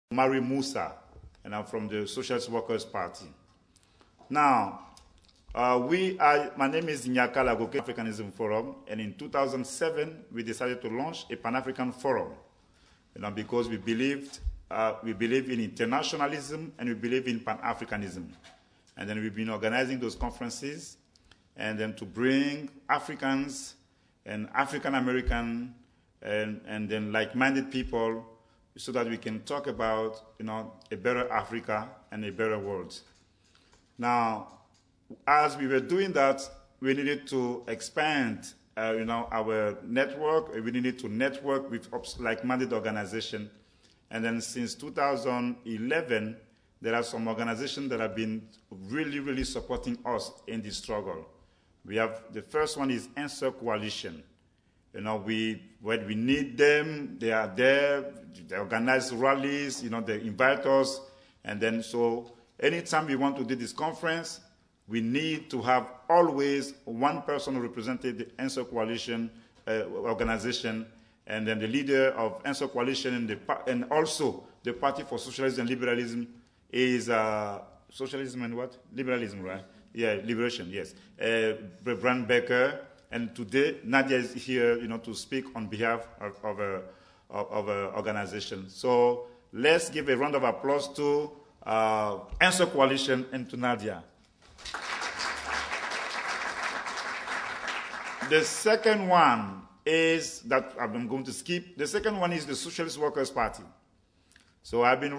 Mari Musa, and I'm from the Socialist Workers' Party. Now, my name is Gnaka, Lagoke Africanism Forum, and in 2007, we decided to launch a Pan-African Forum, because we believe in internationalism and we believe in Pan-Africanism. And then we've been organizing those conferences, and then to bring Africans and African-American and then like-minded people so that we can talk about, a better Africa and a better world. Now, as we were doing that, we needed to expand, our network. We needed to network with like-minded organizations. And then since 2011, there are some organizations that have been really, really supporting us in this struggle. We have, the first one is Answer Coalition. When we need them, they are there, they organize rallies, they invite us. And then so anytime we want to do this conference, we need to have always one person who represented the Answer Coalition organization, and then the leader of Answer Coalition and also the Party for Socialism and Liberalism is socialism and what? Liberalism, right? Yeah, liberation, yes. Brand Becker. And today, Nadia is here, to speak on behalf of an organization. So let's give a round of applause to Answer Coalition and to Nadia. The second one is that I'm going to skip. The second one is the Socialist Workers' Party. So I've been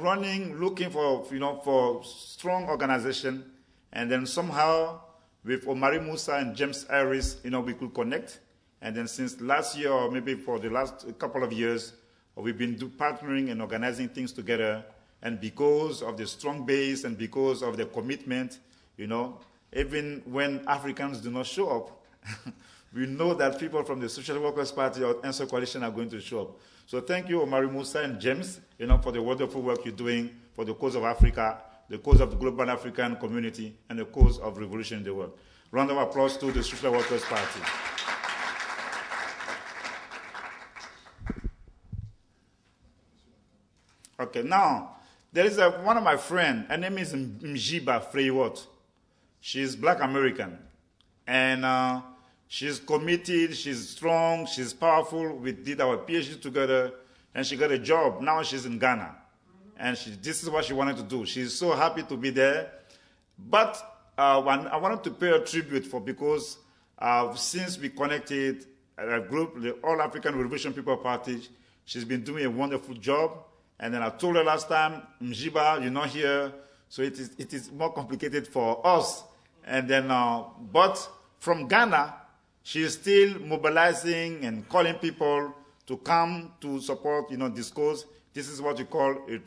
looking for, for strong organization, and then somehow, with Omari Musa and James Harris, we could connect. And then since last year, or maybe for the last couple of years, we've been partnering and organizing things together. And because of the strong base and because of the commitment, even when Africans do not show up, we know that people from the Social Workers' Party or Answer Coalition are going to show up. So thank you, Omari Musa and James, for the wonderful work you're doing for the cause of Africa, the cause of the global African community, and the cause of revolution in the world. Round of applause to the Social Workers' Party. Okay, now, there is one of my friends. Her name is Mjiba Freywot. She's Black American. And she's committed, she's strong, she's powerful. We did our PhD together, and she got a job. Now she's in Ghana. And this is what she wanted to do. She's so happy to be there. But I wanted to pay her tribute because since we connected a group, the All African Revolution People Party, she's been doing a wonderful job. And then I told her last time, Mjiba, you're not here, so it is more complicated for us. And then, but from Ghana, she is still mobilizing and calling people to come to support, this cause. This is what we call a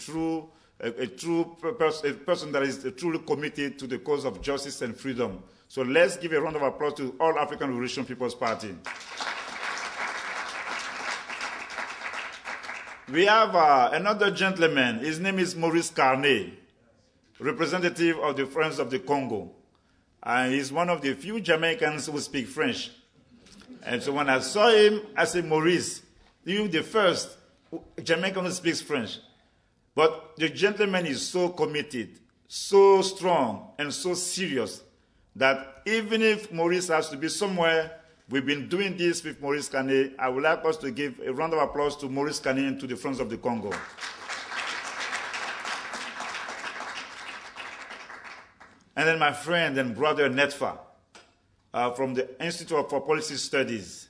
person that is truly committed to the cause of justice and freedom. So let's give a round of applause to All African Revolution People's Party. We have another gentleman. His name is Maurice Carnet, representative of the Friends of the Congo. He's one of the few Jamaicans who speak French. And so when I saw him, I said, Maurice, you're the first Jamaican who speaks French. But the gentleman is so committed, so strong, and so serious that even if Maurice has to be somewhere, we've been doing this with Maurice Carnet. I would like us to give a round of applause to Maurice Carnet and to the Friends of the Congo. And then my friend and brother Netfa from the Institute for Policy Studies.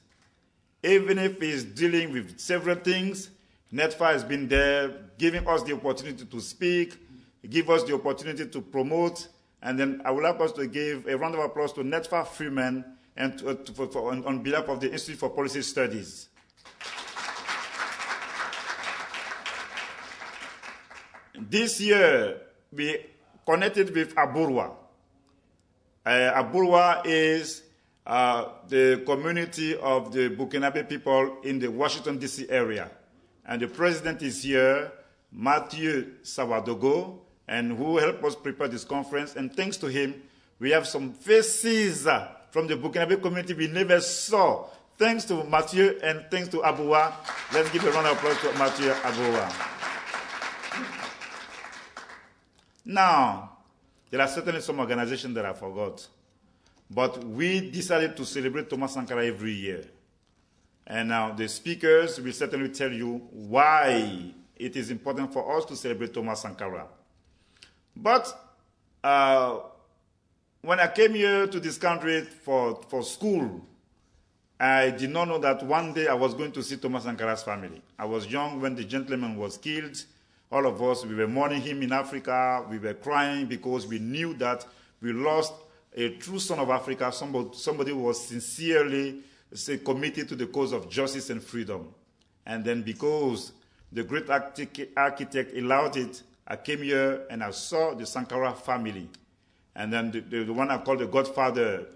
Even if he's dealing with several things, Netfa has been there, giving us the opportunity to speak, give us the opportunity to promote, and then I would like us to give a round of applause to Netfa Freeman and on behalf of the Institute for Policy Studies. This year, we connected with Aburwa. Aburwa is the community of the Burkinabe people in the Washington, D.C. area. And the president is here, Mathieu Sawadogo, and who helped us prepare this conference. And thanks to him, we have some faces from the Burkinabe community we never saw. Thanks to Mathieu and thanks to Aburwa. Let's give a round of applause to Mathieu Aburwa. Now, there are certainly some organizations that I forgot, but we decided to celebrate Thomas Sankara every year. And now the speakers will certainly tell you why it is important for us to celebrate Thomas Sankara. But when I came here to this country for school, I did not know that one day I was going to see Thomas Sankara's family. I was young when the gentleman was killed. All of us, we were mourning him in Africa. We were crying because we knew that we lost a true son of Africa, somebody who was sincerely committed to the cause of justice and freedom. And then because the great architect allowed it, I came here and I saw the Sankara family. And then the one I call the godfather,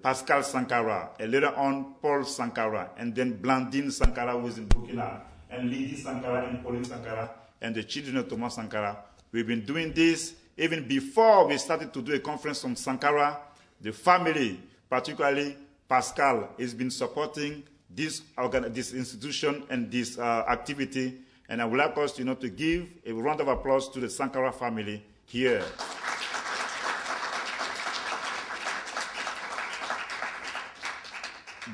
Pascal Sankara, and later on Paul Sankara, and then Blandine Sankara, who is in Burkina, and Lydie Sankara and Pauline Sankara, and the children of Thomas Sankara. We've been doing this even before we started to do a conference on Sankara. The family, particularly Pascal, has been supporting this institution and this activity, and I would like us to give a round of applause to the Sankara family here.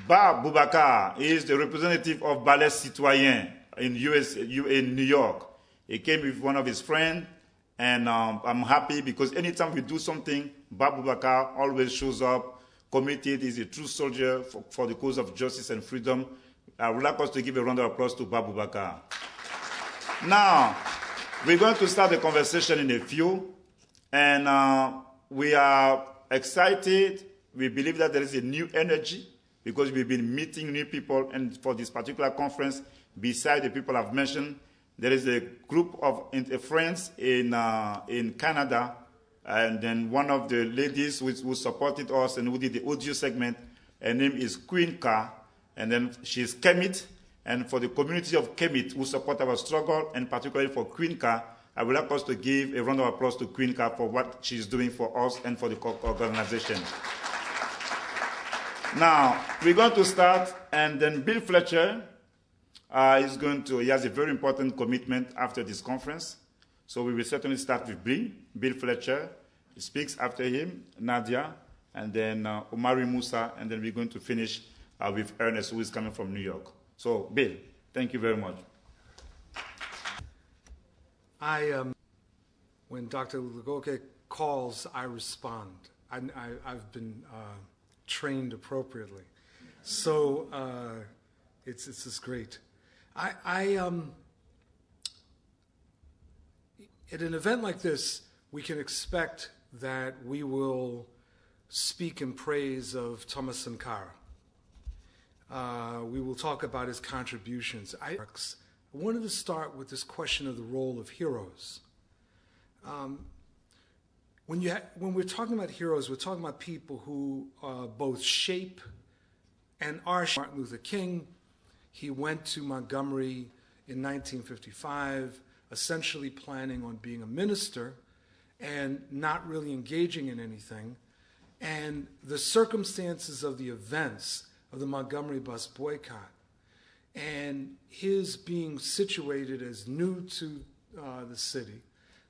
Ba Boubacar is the representative of Ballet Citoyen in New York. He came with one of his friends, and I'm happy because anytime we do something, Ba Boubacar always shows up, committed. He's a true soldier for the cause of justice and freedom. I would like us to give a round of applause to Ba Boubacar. Now, we're going to start the conversation in a few, and we are excited. We believe that there is a new energy because we've been meeting new people, and for this particular conference, beside the people I've mentioned, there is a group of friends in Canada, and then one of the ladies who supported us and who did the audio segment, her name is Gnaka, and then she's Kemit, and for the community of Kemit who support our struggle, and particularly for Gnaka, I would like us to give a round of applause to Gnaka for what she's doing for us and for the organization. Now, we're going to start, and then Bill Fletcher he has a very important commitment after this conference. So we will certainly start with Bill Fletcher. He speaks after him, Nadia, and then Omari Musa, and then we're going to finish with Ernest, who is coming from New York. So, Bill, thank you very much. When Dr. Lagoke calls, I respond. I've been trained appropriately. So it's just great. At an event like this, we can expect that we will speak in praise of Thomas Sankara. We will talk about his contributions. I wanted to start with this question of the role of heroes. When we're talking about heroes, we're talking about people who both shape and are. Martin Luther King, he went to Montgomery in 1955, essentially planning on being a minister and not really engaging in anything. And the circumstances of the events of the Montgomery bus boycott and his being situated as new to the city,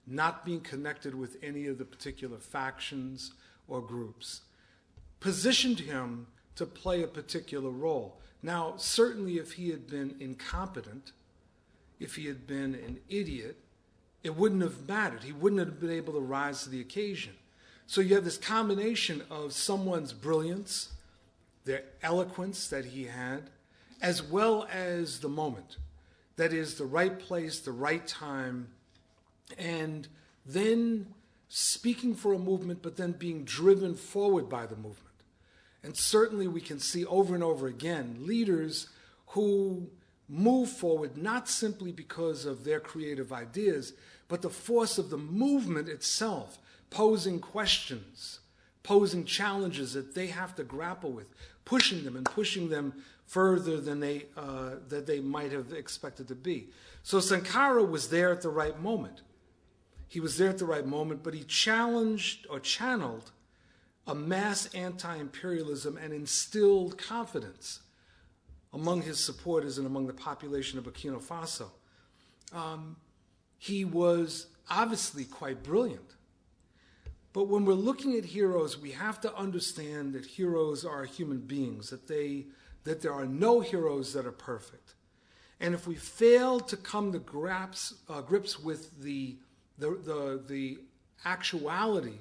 not being connected with any of the particular factions or groups, positioned him to play a particular role. Now, certainly if he had been incompetent, if he had been an idiot, it wouldn't have mattered. He wouldn't have been able to rise to the occasion. So you have this combination of someone's brilliance, the eloquence that he had, as well as the moment. That is, the right place, the right time, and then speaking for a movement, but then being driven forward by the movement. And certainly we can see over and over again leaders who move forward not simply because of their creative ideas, but the force of the movement itself, posing questions, posing challenges that they have to grapple with, pushing them further than they might have expected to be. So Sankara was there at the right moment. He was there at the right moment, but he challenged or channeled a mass anti-imperialism and instilled confidence among his supporters and among the population of Burkina Faso. He was obviously quite brilliant. But when we're looking at heroes, we have to understand that heroes are human beings, that there are no heroes that are perfect. And if we fail to come to grips with the actuality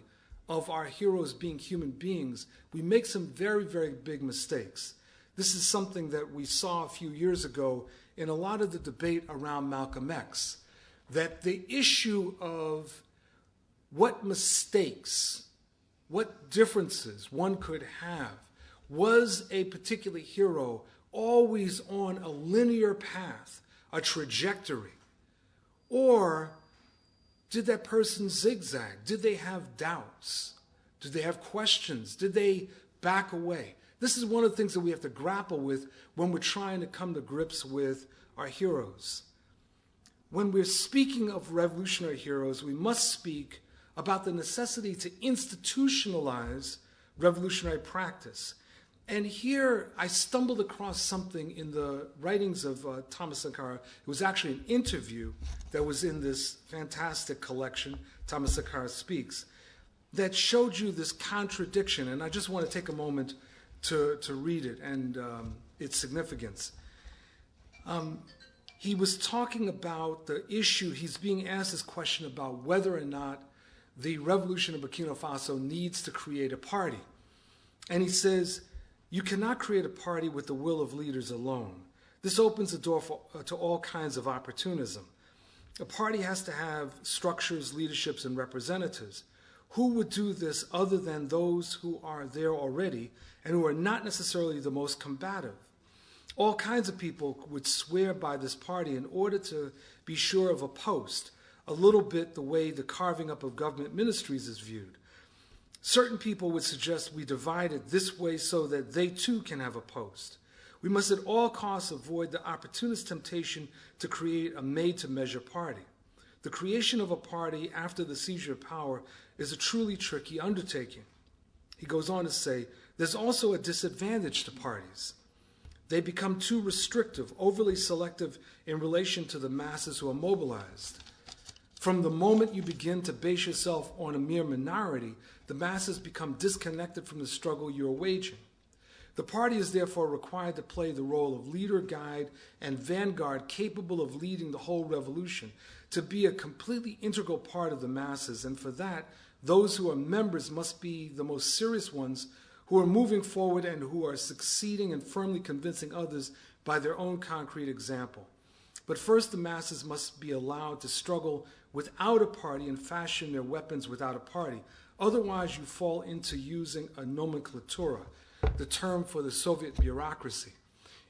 of our heroes being human beings, we make some very, very big mistakes. This is something that we saw a few years ago in a lot of the debate around Malcolm X, that the issue of what mistakes, what differences one could have, was a particular hero always on a linear path, a trajectory? Or did that person zigzag? Did they have doubts? Did they have questions? Did they back away? This is one of the things that we have to grapple with when we're trying to come to grips with our heroes. When we're speaking of revolutionary heroes, we must speak about the necessity to institutionalize revolutionary practice. And here I stumbled across something in the writings of Thomas Sankara. It was actually an interview that was in this fantastic collection, Thomas Sankara Speaks, that showed you this contradiction. And I just want to take a moment to read it and its significance. He was talking about the issue, he's being asked this question about whether or not the revolution of Burkina Faso needs to create a party. And he says, you cannot create a party with the will of leaders alone. This opens the door to all kinds of opportunism. A party has to have structures, leaderships, and representatives. Who would do this other than those who are there already and who are not necessarily the most combative? All kinds of people would swear by this party in order to be sure of a post, a little bit the way the carving up of government ministries is viewed. Certain people would suggest we divide it this way so that they too can have a post. We must at all costs avoid the opportunist temptation to create a made-to-measure party. The creation of a party after the seizure of power is a truly tricky undertaking. He goes on to say, there's also a disadvantage to parties. They become too restrictive, overly selective in relation to the masses who are mobilized. From the moment you begin to base yourself on a mere minority, the masses become disconnected from the struggle you're waging. The party is therefore required to play the role of leader, guide, and vanguard capable of leading the whole revolution, to be a completely integral part of the masses, and for that, those who are members must be the most serious ones who are moving forward and who are succeeding in firmly convincing others by their own concrete example. But first, the masses must be allowed to struggle without a party and fashion their weapons without a party. Otherwise, you fall into using a nomenclatura, the term for the Soviet bureaucracy.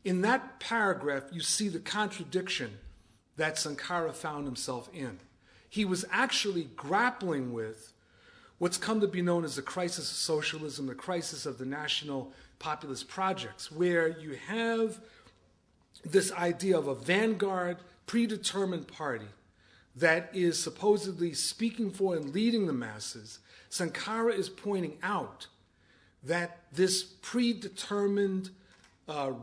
In that paragraph, you see the contradiction that Sankara found himself in. He was actually grappling with what's come to be known as the crisis of socialism, the crisis of the national populist projects, where you have this idea of a vanguard, predetermined party that is supposedly speaking for and leading the masses. Sankara is pointing out that this predetermined,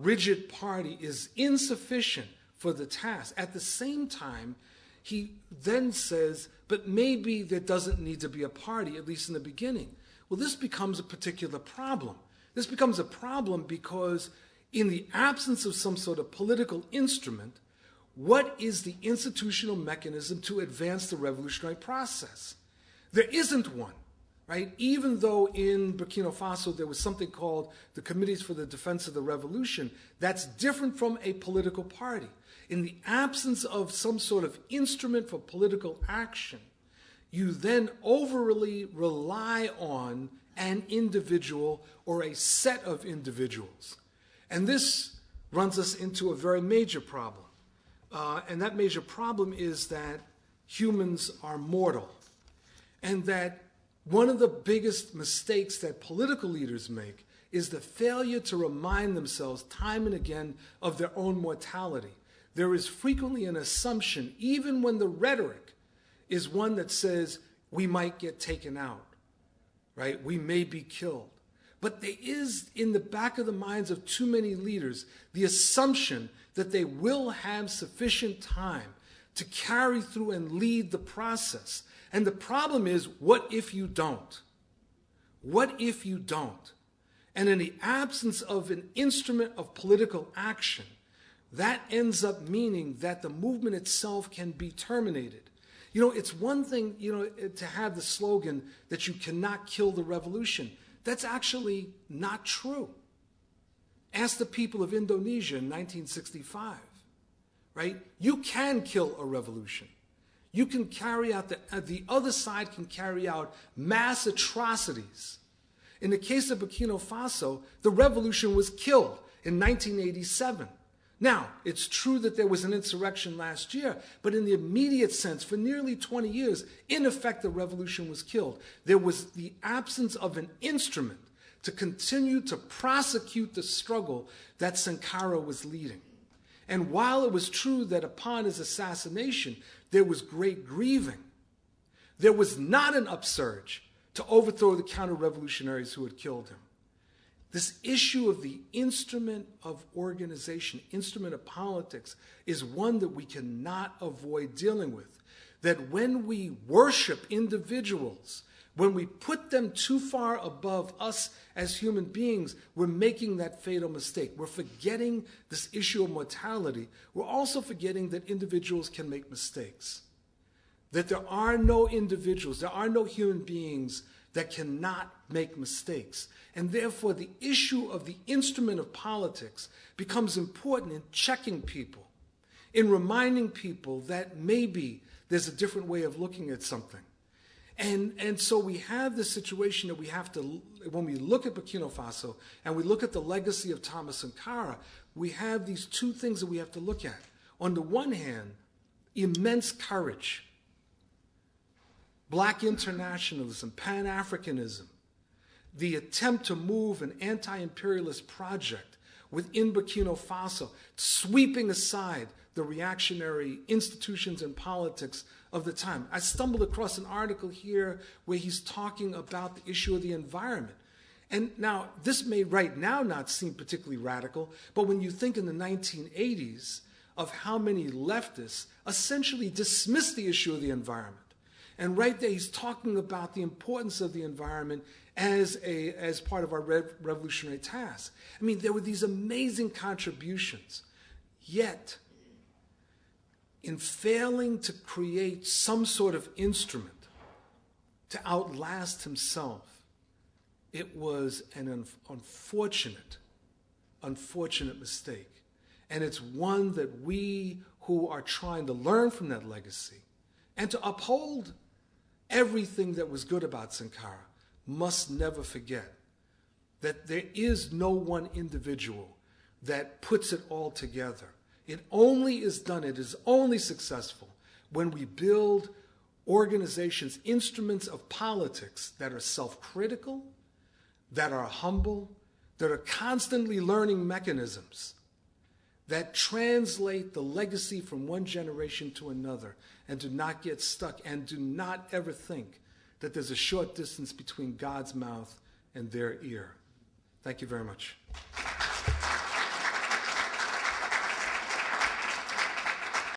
rigid party is insufficient for the task. At the same time, he then says, but maybe there doesn't need to be a party, at least in the beginning. Well, this becomes a particular problem. This becomes a problem because in the absence of some sort of political instrument, what is the institutional mechanism to advance the revolutionary process? There isn't one, right? Even though in Burkina Faso there was something called the Committees for the Defense of the Revolution, that's different from a political party. In the absence of some sort of instrument for political action, you then overly rely on an individual or a set of individuals. And this runs us into a very major problem. And that major problem is that humans are mortal. And that one of the biggest mistakes that political leaders make is the failure to remind themselves time and again of their own mortality. There is frequently an assumption, even when the rhetoric is one that says we might get taken out, right? We may be killed. But there is, in the back of the minds of too many leaders, the assumption that they will have sufficient time to carry through and lead the process. And the problem is, what if you don't? What if you don't? And in the absence of an instrument of political action, that ends up meaning that the movement itself can be terminated. You know, it's one thing, to have the slogan that you cannot kill the revolution. That's actually not true. Ask the people of Indonesia in 1965, right? You can kill a revolution. You can carry out, the other side can carry out mass atrocities. In the case of Burkina Faso, the revolution was killed in 1987. Now, it's true that there was an insurrection last year, but in the immediate sense, for nearly 20 years, in effect, the revolution was killed. There was the absence of an instrument to continue to prosecute the struggle that Sankara was leading. And while it was true that upon his assassination, there was great grieving, there was not an upsurge to overthrow the counter-revolutionaries who had killed him. This issue of the instrument of organization, instrument of politics, is one that we cannot avoid dealing with. That when we worship individuals, when we put them too far above us as human beings, we're making that fatal mistake. We're forgetting this issue of mortality. We're also forgetting that individuals can make mistakes. That there are no individuals, there are no human beings that cannot make mistakes. And therefore, the issue of the instrument of politics becomes important in checking people, in reminding people that maybe there's a different way of looking at something. And so we have this situation that we have to, when we look at Burkina Faso and we look at the legacy of Thomas Sankara, we have these two things that we have to look at. On the one hand, immense courage, Black internationalism, Pan-Africanism, the attempt to move an anti-imperialist project within Burkina Faso, sweeping aside the reactionary institutions and politics of the time. I stumbled across an article here where he's talking about the issue of the environment. And now, this may right now not seem particularly radical, but when you think in the 1980s of how many leftists essentially dismissed the issue of the environment. And right there, he's talking about the importance of the environment as part of our revolutionary task. I mean, there were these amazing contributions. Yet, in failing to create some sort of instrument to outlast himself, it was an unfortunate mistake. And it's one that we who are trying to learn from that legacy and to uphold everything that was good about Sankara must never forget that there is no one individual that puts it all together. It only is done, it is only successful when we build organizations, instruments of politics that are self-critical, that are humble, that are constantly learning mechanisms, that translate the legacy from one generation to another and do not get stuck and do not ever think that there's a short distance between God's mouth and their ear. Thank you very much.